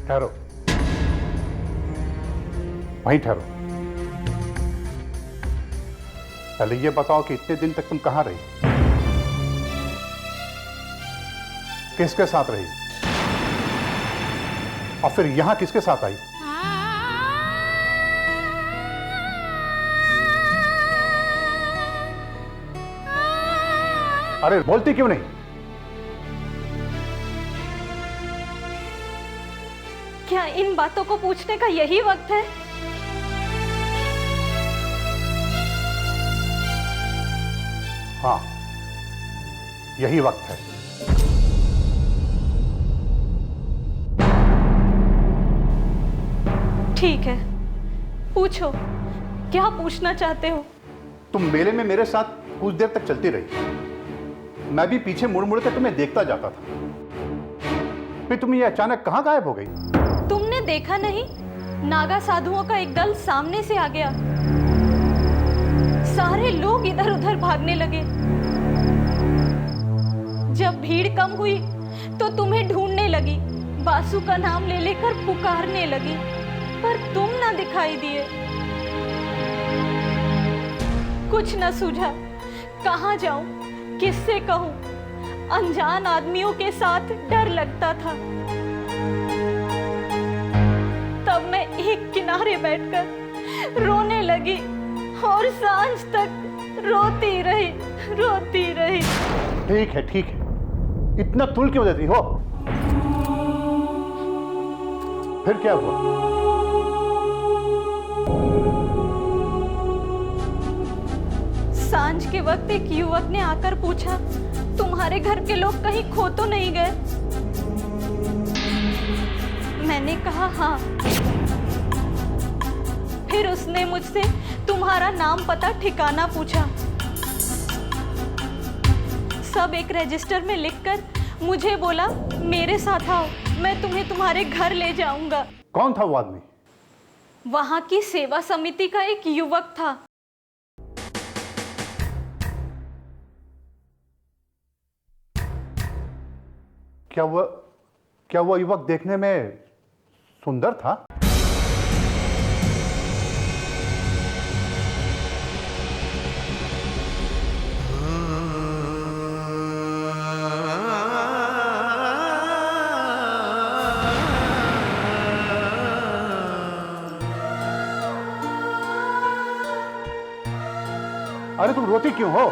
ठहरो, वहीं ठहरो। पहले ये बताओ कि इतने दिन तक तुम कहां रही, किसके साथ रही, और फिर यहां किसके साथ आई? अरे बोलती क्यों नहीं? क्या इन बातों को पूछने का यही वक्त है? हाँ, यही वक्त है। ठीक है, पूछो, क्या पूछना चाहते हो? तुम मेले में मेरे साथ कुछ देर तक चलती रही, मैं भी पीछे मुड़ मुड़ कर तुम्हें देखता जाता था, फिर तुम ये अचानक कहां गायब हो गई? तुमने देखा नहीं? नागा साधुओं का एक दल सामने से आ गया। सारे लोग इधर उधर भागने लगे। जब भीड़ कम हुई तो तुम्हें ढूंढने लगी, बासु का नाम ले लेकर पुकारने लगी, पर तुम ना दिखाई दिए। कुछ न सूझा, कहां जाऊं, किससे कहूं? अनजान आदमियों के साथ डर लगता था। तब मैं एक किनारे बैठकर रोने लगी और सांझ तक रोती रही। ठीक है, इतना तुल क्यों देती हो? फिर क्या हुआ? सांझ के वक्त एक युवक ने आकर पूछा, तुम्हारे घर के लोग कहीं खो तो नहीं गए? मैंने कहा हाँ। फिर उसने मुझसे तुम्हारा नाम पता ठिकाना पूछा। सब एक रजिस्टर में लिखकर मुझे बोला, मेरे साथ आओ, मैं तुम्हें तुम्हारे घर ले जाऊंगा। कौन था वो आदमी? वहां की सेवा समिति का एक युवक था। क्या वो युवक देखने में सुंदर था? अरे तुम रोती क्यों हो?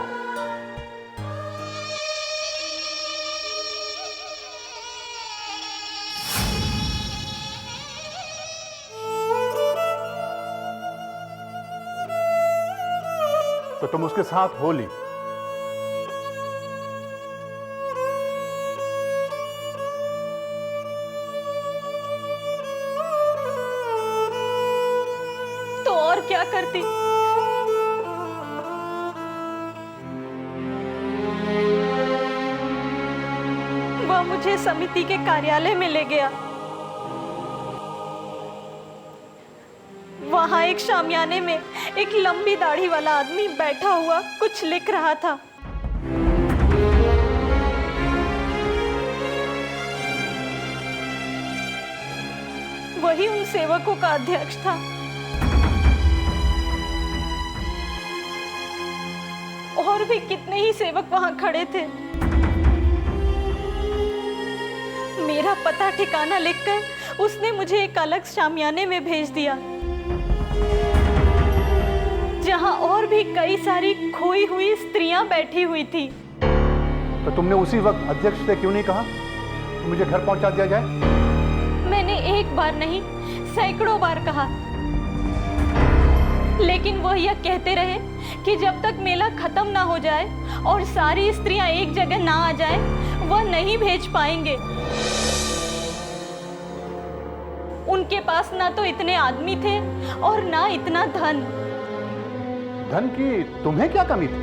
तो तुम उसके साथ हो ली। तो और क्या करती? वह मुझे समिति के कार्यालय में ले गया। वहां एक शामियाने में एक लंबी दाढ़ी वाला आदमी बैठा हुआ कुछ लिख रहा था। वही उन सेवकों का अध्यक्ष था। और भी कितने ही सेवक वहां खड़े थे। मेरा पता ठिकाना लिखकर उसने मुझे एक अलग शामियाने में भेज दिया, जहां और भी कई सारी खोई हुई स्त्रियां बैठी हुई थी। तो तुमने उसी वक्त अध्यक्ष से क्यों नहीं कहा कि मुझे घर पहुंचा दिया जाए? मैंने एक बार नहीं, सैकड़ों बार कहा, लेकिन वह यह कहते रहे कि जब तक मेला खत्म ना हो जाए और सारी स्त्रियां एक जगह ना आ जाए, वह नहीं भेज पाएंगे। उनके पास ना तो इतने आदमी थे और ना इतना धन। धन की तुम्हें क्या कमी थी?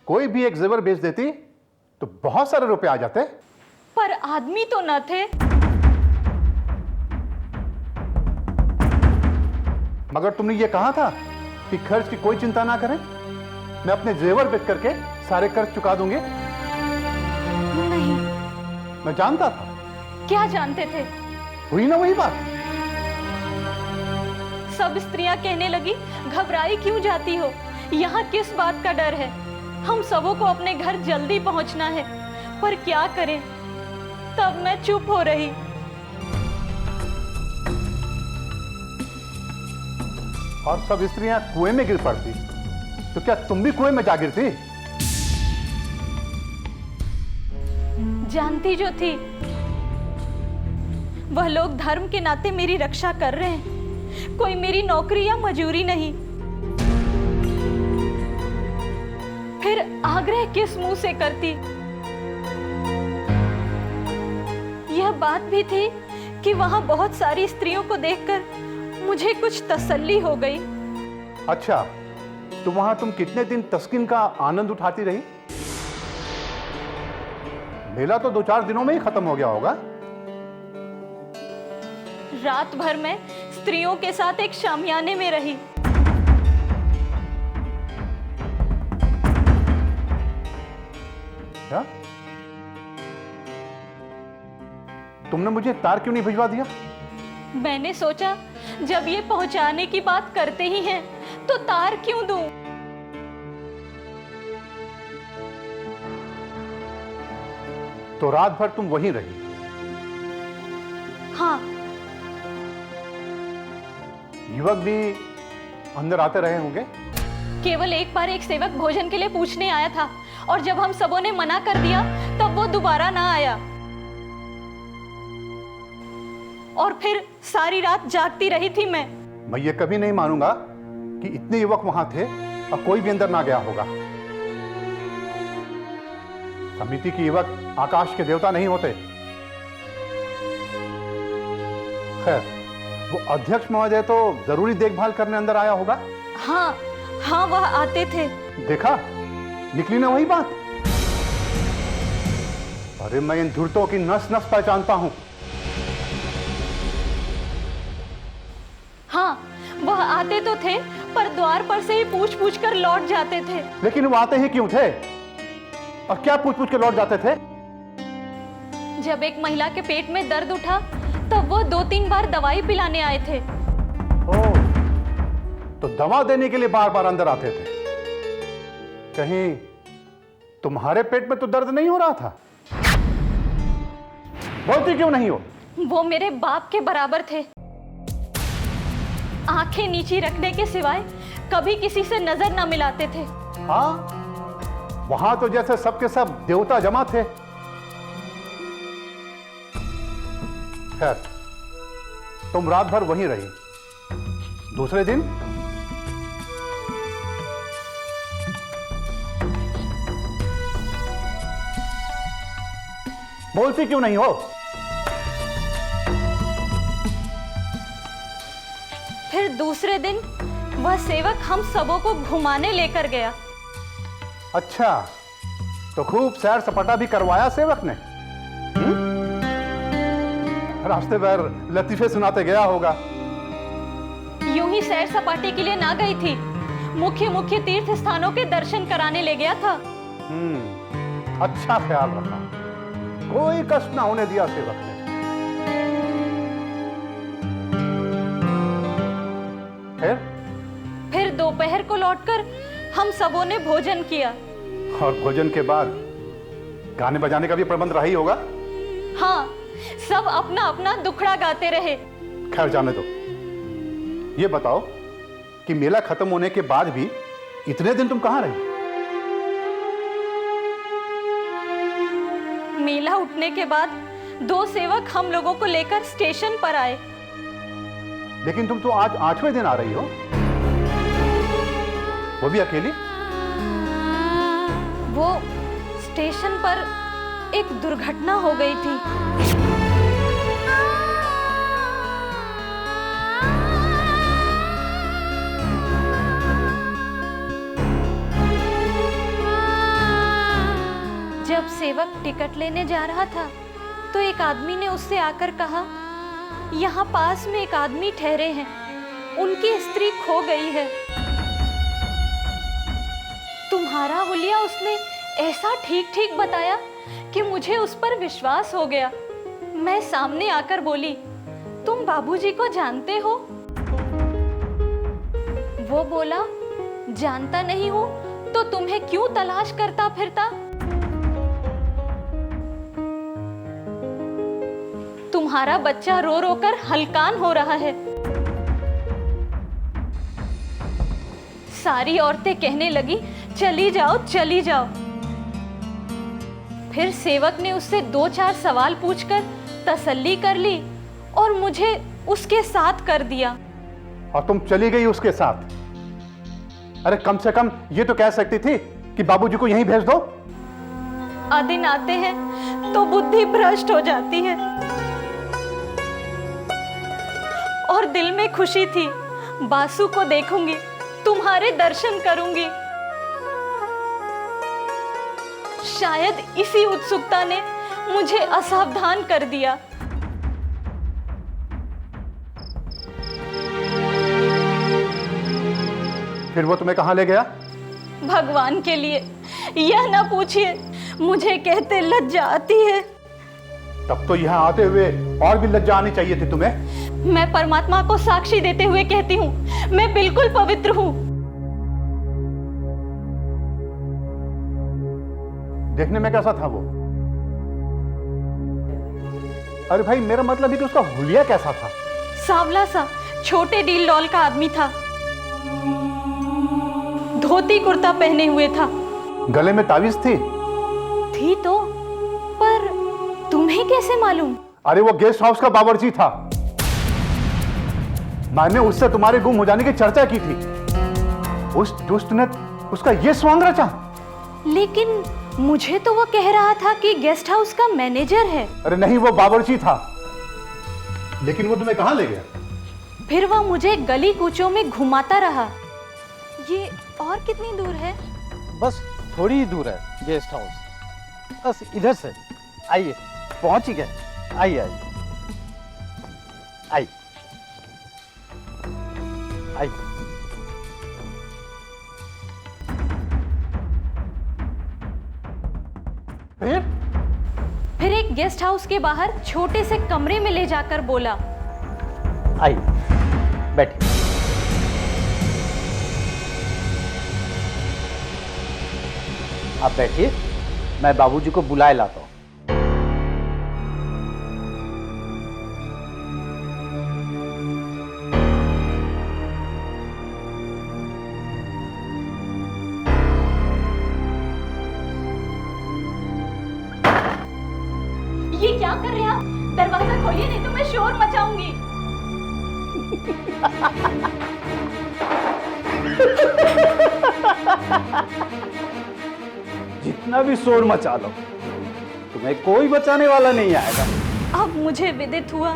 कोई भी एक जेवर बेच देती तो बहुत सारे रुपए आ जाते। पर आदमी तो न थे। मगर तुमने ये कहा था कि खर्च की कोई चिंता ना करें, मैं अपने जेवर बेच करके सारे कर्ज चुका दूंगी। नहीं। मैं जानता था। क्या जानते थे? हुई ना वही बात। सब स्त्रियां कहने लगी, घबराई क्यों जाती हो, यहाँ किस बात का डर है, हम सबों को अपने घर जल्दी पहुंचना है। पर क्या करें, तब मैं चुप हो रही। और सब स्त्रियां कुएं में गिर पड़ती, तो क्या तुम भी कुएं में जा गिरती? जानती जो थी, वह लोग धर्म के नाते मेरी रक्षा कर रहे हैं, कोई मेरी नौकरी या मजूरी नहीं। फिर आग्रह किस मुंह से करती? यह बात भी थी कि वहां बहुत सारी स्त्रियों को देखकर मुझे कुछ तसल्ली हो गई। अच्छा, तो वहां तुम कितने दिन तस्कीन का आनंद उठाती रही? मेला तो 2-4 दिनों में ही खत्म हो गया होगा। रात भर मैं स्त्रियों के साथ एक शामियाने में रही। क्या? तुमने मुझे तार क्यों नहीं भिजवा दिया? मैंने सोचा जब ये पहुंचाने की बात करते ही हैं, तो तार क्यों दूं? तो रात भर तुम वहीं रही? हाँ। युवक भी अंदर आते रहे होंगे? केवल एक बार एक सेवक भोजन के लिए पूछने आया था, और जब हम सबों ने मना कर दिया तब वो दोबारा ना आया। और फिर सारी रात जागती रही थी मैं ये कभी नहीं मानूंगा कि इतने युवक वहां थे और कोई भी अंदर ना गया होगा। समिति के युवक आकाश के देवता नहीं होते। खैर, वो अध्यक्ष महोदय तो जरूरी देखभाल करने अंदर आया होगा। हाँ हाँ, वह आते थे। देखा, निकली ना वही बात। अरे मैं इन धूर्तों की नस नस पहचानता हूं। हाँ, वह आते तो थे, पर द्वार पर से ही पूछ पूछ कर लौट जाते थे। लेकिन वो आते ही क्यों थे? और क्या पूछ पूछ के लौट जाते थे? जब एक महिला के पेट में दर्द उठा, तब वो 2-3 बार दवाई पिलाने आए थे। ओह, तो दवा देने के लिए बार बार अंदर आते थे। कहीं तुम्हारे पेट में तो दर्द नहीं हो रहा था? बोलती क्यों नहीं हो? वो मेरे बाप के बराबर थे। आंखें नीची रखने के सिवाय कभी किसी से नजर न मिलाते थे। हाँ, वहां तो जैसे सबके सब देवता जमा थे। खैर, तुम रात भर वहीं रही। दूसरे दिन बोलती क्यों नहीं हो? फिर दूसरे दिन वह सेवक हम सबों को घुमाने लेकर गया। अच्छा, तो खूब सैर सपाटा भी करवाया सेवक ने? रास्ते भर लतीफे सुनाते गया होगा। यूं ही सैर सपाटे के लिए ना गई थी, मुख्य मुख्य तीर्थ स्थानों के दर्शन कराने ले गया था। अच्छा ख्याल रखा, कोई कष्ट ना होने दिया सेवक ने। फिर दोपहर को लौटकर हम सबों ने भोजन किया। और भोजन के बाद गाने बजाने का भी प्रबंध रहा ही होगा। हाँ, सब अपना अपना दुखड़ा गाते रहे। खैर जाने दो, ये बताओ कि मेला खत्म होने के बाद भी इतने दिन तुम कहां रही? मेला उठने के बाद 2 सेवक हम लोगों को लेकर स्टेशन पर आए। लेकिन तुम तो आज 8वें दिन आ रही हो, वो भी अकेली? वो स्टेशन पर एक दुर्घटना हो गई थी। जब सेवक टिकट लेने जा रहा था तो एक आदमी ने उससे आकर कहा, यहाँ पास में एक आदमी ठहरे हैं, उनकी स्त्री खो गई है। तुम्हारा हुलिया उसने ऐसा ठीक ठीक बताया कि मुझे उस पर विश्वास हो गया। मैं सामने आकर बोली, तुम बाबूजी को जानते हो? वो बोला, जानता नहीं हूं तो तुम्हें क्यों तलाश करता फिरता? तुम्हारा बच्चा रो रो कर हलकान हो रहा है। सारी औरतें कहने लगी, चली जाओ चली जाओ। फिर सेवक ने उससे 2-4 सवाल पूछकर तसल्ली कर ली और मुझे उसके साथ कर दिया। और तुम चली गई उसके साथ? अरे कम से कम ये तो कह सकती थी कि बाबूजी को यहीं भेज दो। दिन आते हैं तो बुद्धि भ्रष्ट हो जाती है। और दिल में खुशी थी, बासु को देखूंगी, तुम्हारे दर्शन करूंगी। शायद इसी उत्सुकता ने मुझे असावधान कर दिया। फिर वो तुम्हें कहां ले गया? भगवान के लिए यह ना पूछिए, मुझे कहते लज्जा आती है। तब तो यहां आते हुए और भी लज्जा आनी चाहिए थी तुम्हें। मैं परमात्मा को साक्षी देते हुए कहती हूँ, मैं बिल्कुल पवित्र हूँ। देखने में कैसा था वो? अरे भाई मेरा मतलब है कि उसका हुलिया कैसा था? सांवला सा, छोटे डील डॉल का आदमी था। धोती कुर्ता पहने हुए था। गले में तावीज थी? थी तो, पर तुम्हें कैसे मालूम? अरे वो गेस्ट हाउस का बावर्ची था। मैंने उससे तुम्हारे गुम हो जाने की चर्चा की थी। उस दुष्ट ने उसका ये स्वांग रचा। लेकिन मुझे तो वो कह रहा था कि गेस्ट हाउस का मैनेजर है। अरे नहीं, वो बावर्ची था। लेकिन वो तुम्हें कहां ले गया? फिर वह मुझे गली कूचों में घुमाता रहा। ये और कितनी दूर है? बस थोड़ी ही दूर है गेस्ट हाउस, बस इधर से। आइए, पहुंच ही गए। आइए आइए आइए आइए। फिर एक गेस्ट हाउस के बाहर छोटे से कमरे में ले जाकर बोला, आइए बैठिए। आप बैठिए, मैं बाबूजी को बुलाए लाता हूं। ये क्या कर रहे हैं आप? दरवाजा खोलिए नहीं तो मैं शोर मचाऊंगी। जितना भी शोर मचा लो, तुम्हें कोई बचाने वाला नहीं आएगा। अब मुझे विदित हुआ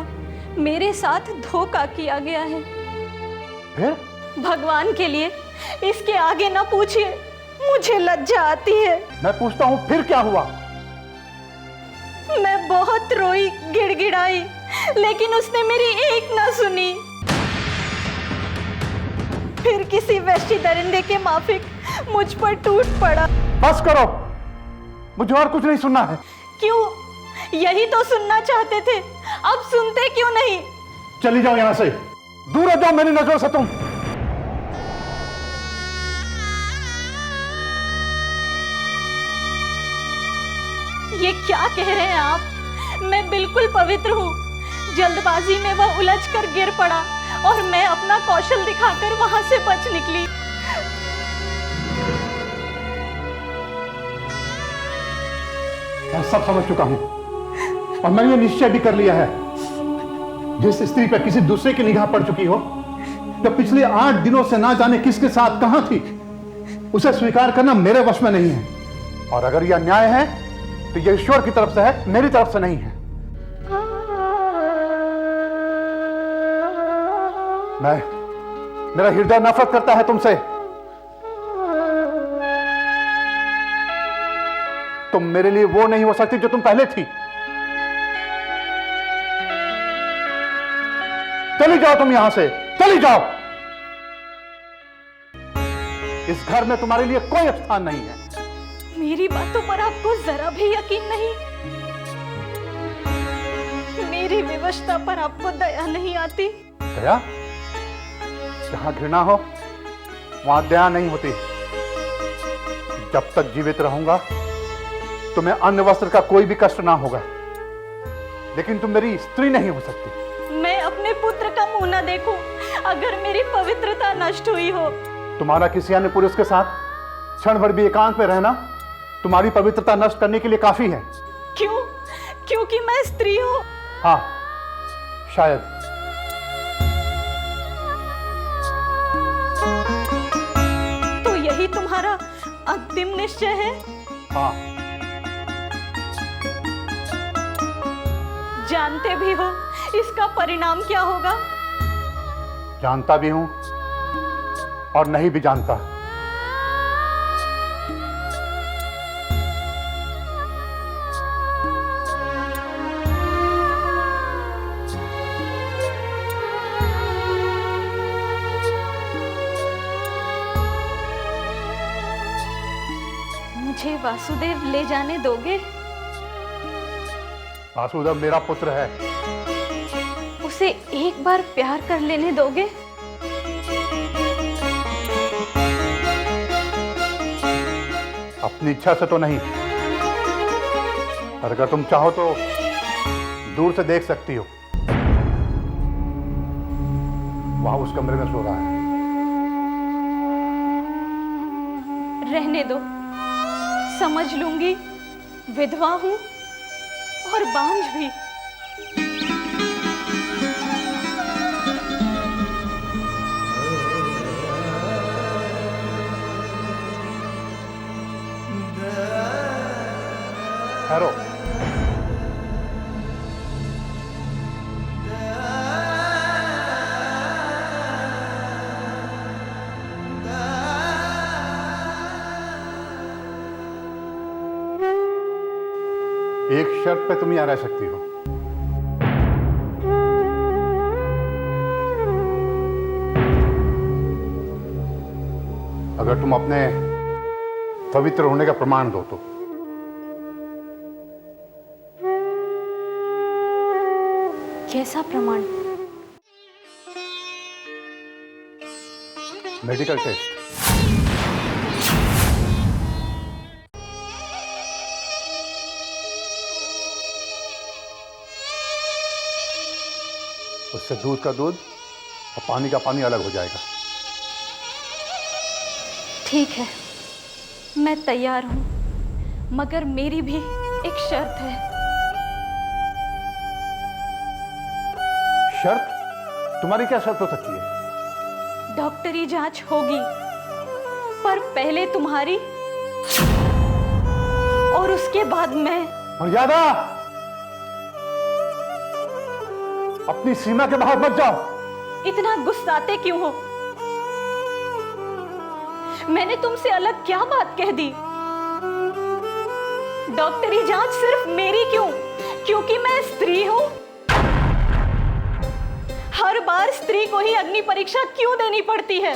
मेरे साथ धोखा किया गया है। फिर? भगवान के लिए इसके आगे ना पूछिए, मुझे लज्जा आती है। मैं पूछता हूं फिर क्या हुआ? मैं बहुत रोई, गिड़गिड़ाई, लेकिन उसने मेरी एक ना सुनी। फिर किसी वहशी दरिंदे के माफिक मुझ पर टूट पड़ा। बस करो, मुझे और कुछ नहीं सुनना है। क्यों? यही तो सुनना चाहते थे, अब सुनते क्यों नहीं? चली जाओ यहां से, दूर हो जाओ मेरी नजरों से तुम। ये क्या कह रहे हैं आप? मैं बिल्कुल पवित्र हूँ। जल्दबाजी में वह उलझकर गिर पड़ा और मैं अपना कौशल दिखाकर वहां से बच निकली। मैं सब समझ चुका हूं और मैंने ये निश्चय भी कर लिया है, जिस स्त्री पर किसी दूसरे की निगाह पड़ चुकी हो, जो पिछले 8 दिनों से ना जाने किसके साथ कहां थी, उसे स्वीकार करना मेरे वश में नहीं है। और अगर यह न्याय है तो यह ईश्वर की तरफ से है, मेरी तरफ से नहीं है। मेरा हृदय नफरत करता है तुमसे। तुम मेरे लिए वो नहीं हो सकती जो तुम पहले थी। चली जाओ तुम यहां से, चली जाओ। इस घर में तुम्हारे लिए कोई स्थान नहीं है। मेरी बातों पर आपको जरा भी यकीन नहीं? मेरी विवशता पर आपको दया नहीं आती? दया? जहां घृणा हो वहां दया नहीं होती। जब तक जीवित रहूंगा तुम्हें अन्न वस्त्र का कोई भी कष्ट ना होगा, लेकिन तुम मेरी स्त्री नहीं हो सकती। मैं अपने पुत्र का मुंह न देखूं अगर मेरी पवित्रता नष्ट हुई हो। तुम्हारा किसी अन्य पुरुष के साथ क्षण भर भी एकांत में रहना तुम्हारी पवित्रता नष्ट करने के लिए काफी है। क्यों? क्योंकि मैं स्त्री हूं? हाँ, शायद। तो यही तुम्हारा अंतिम निश्चय है? हाँ। जानते भी हो इसका परिणाम क्या होगा? जानता भी हूं और नहीं भी जानता। मुझे वासुदेव ले जाने दोगे? वासुदेव मेरा पुत्र है। उसे एक बार प्यार कर लेने दोगे? अपनी इच्छा से तो नहीं, पर अगर तुम चाहो तो दूर से देख सकती हो। वहां उस कमरे में सो रहा है। रहने दो, समझ लूंगी। विधवा हूं और बांझ भी। ठहरो। एक शर्त पे तुम यहां रह सकती हो। अगर तुम अपने पवित्र होने का प्रमाण दो तो। कैसा प्रमाण? Medical test. उससे दूध का दूध और पानी का पानी अलग हो जाएगा। ठीक है, मैं तैयार हूं, मगर मेरी भी एक शर्त है। शर्त? तुम्हारी क्या शर्त हो सकती है? डॉक्टरी जांच होगी, पर पहले तुम्हारी और उसके बाद मैं। मर्यादा! अपनी सीमा के बाहर मत जाओ। इतना गुस्साते क्यों हो? मैंने तुमसे अलग क्या बात कह दी? डॉक्टरी जांच सिर्फ मेरी क्यों? क्योंकि मैं स्त्री हूं? हर बार स्त्री को ही अग्नि परीक्षा क्यों देनी पड़ती है?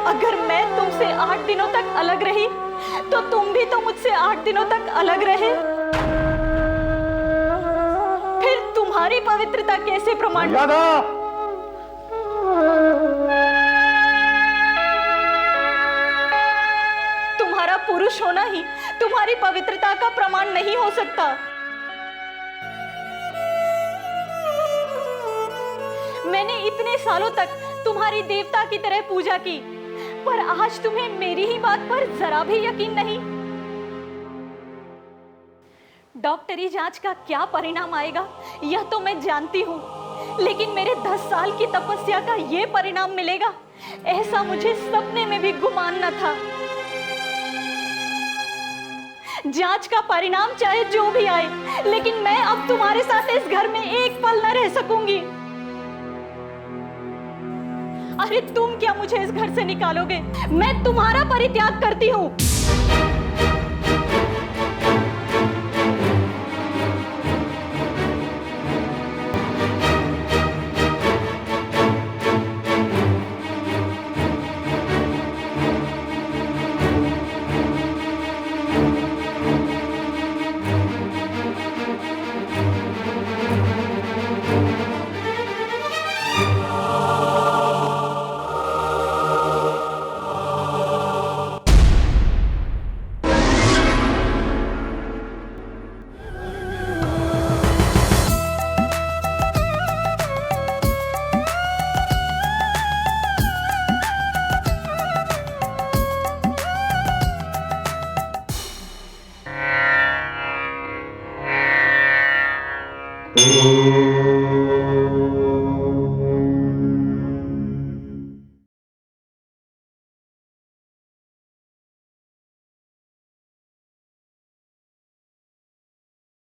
अगर मैं तुमसे 8 दिनों तक अलग रही तो तुम भी तो मुझसे 8 दिनों तक अलग रहे। फिर तुम्हारी पवित्रता कैसे प्रमाणित? मर्यादा! तुम्हारा पुरुष होना ही तुम्हारी पवित्रता का प्रमाण नहीं हो सकता। मैंने इतने सालों तक तुम्हारी देवता की तरह पूजा की, पर आज तुम्हें मेरी ही बात पर जरा भी यकीन नहीं। डॉक्टरी जांच का क्या परिणाम आएगा यह तो मैं जानती हूँ, लेकिन मेरे 10 साल की तपस्या का यह परिणाम मिलेगा, ऐसा मुझे सपने में भी गुमान न था। जांच का परिणाम चाहे जो भी आए, लेकिन मैं अब तुम्हारे साथ इस घर में एक पल न रह सकूंगी। अरे तुम क्या मुझे इस घर से निकालोगे? मैं तुम्हारा परित्याग करती हूँ।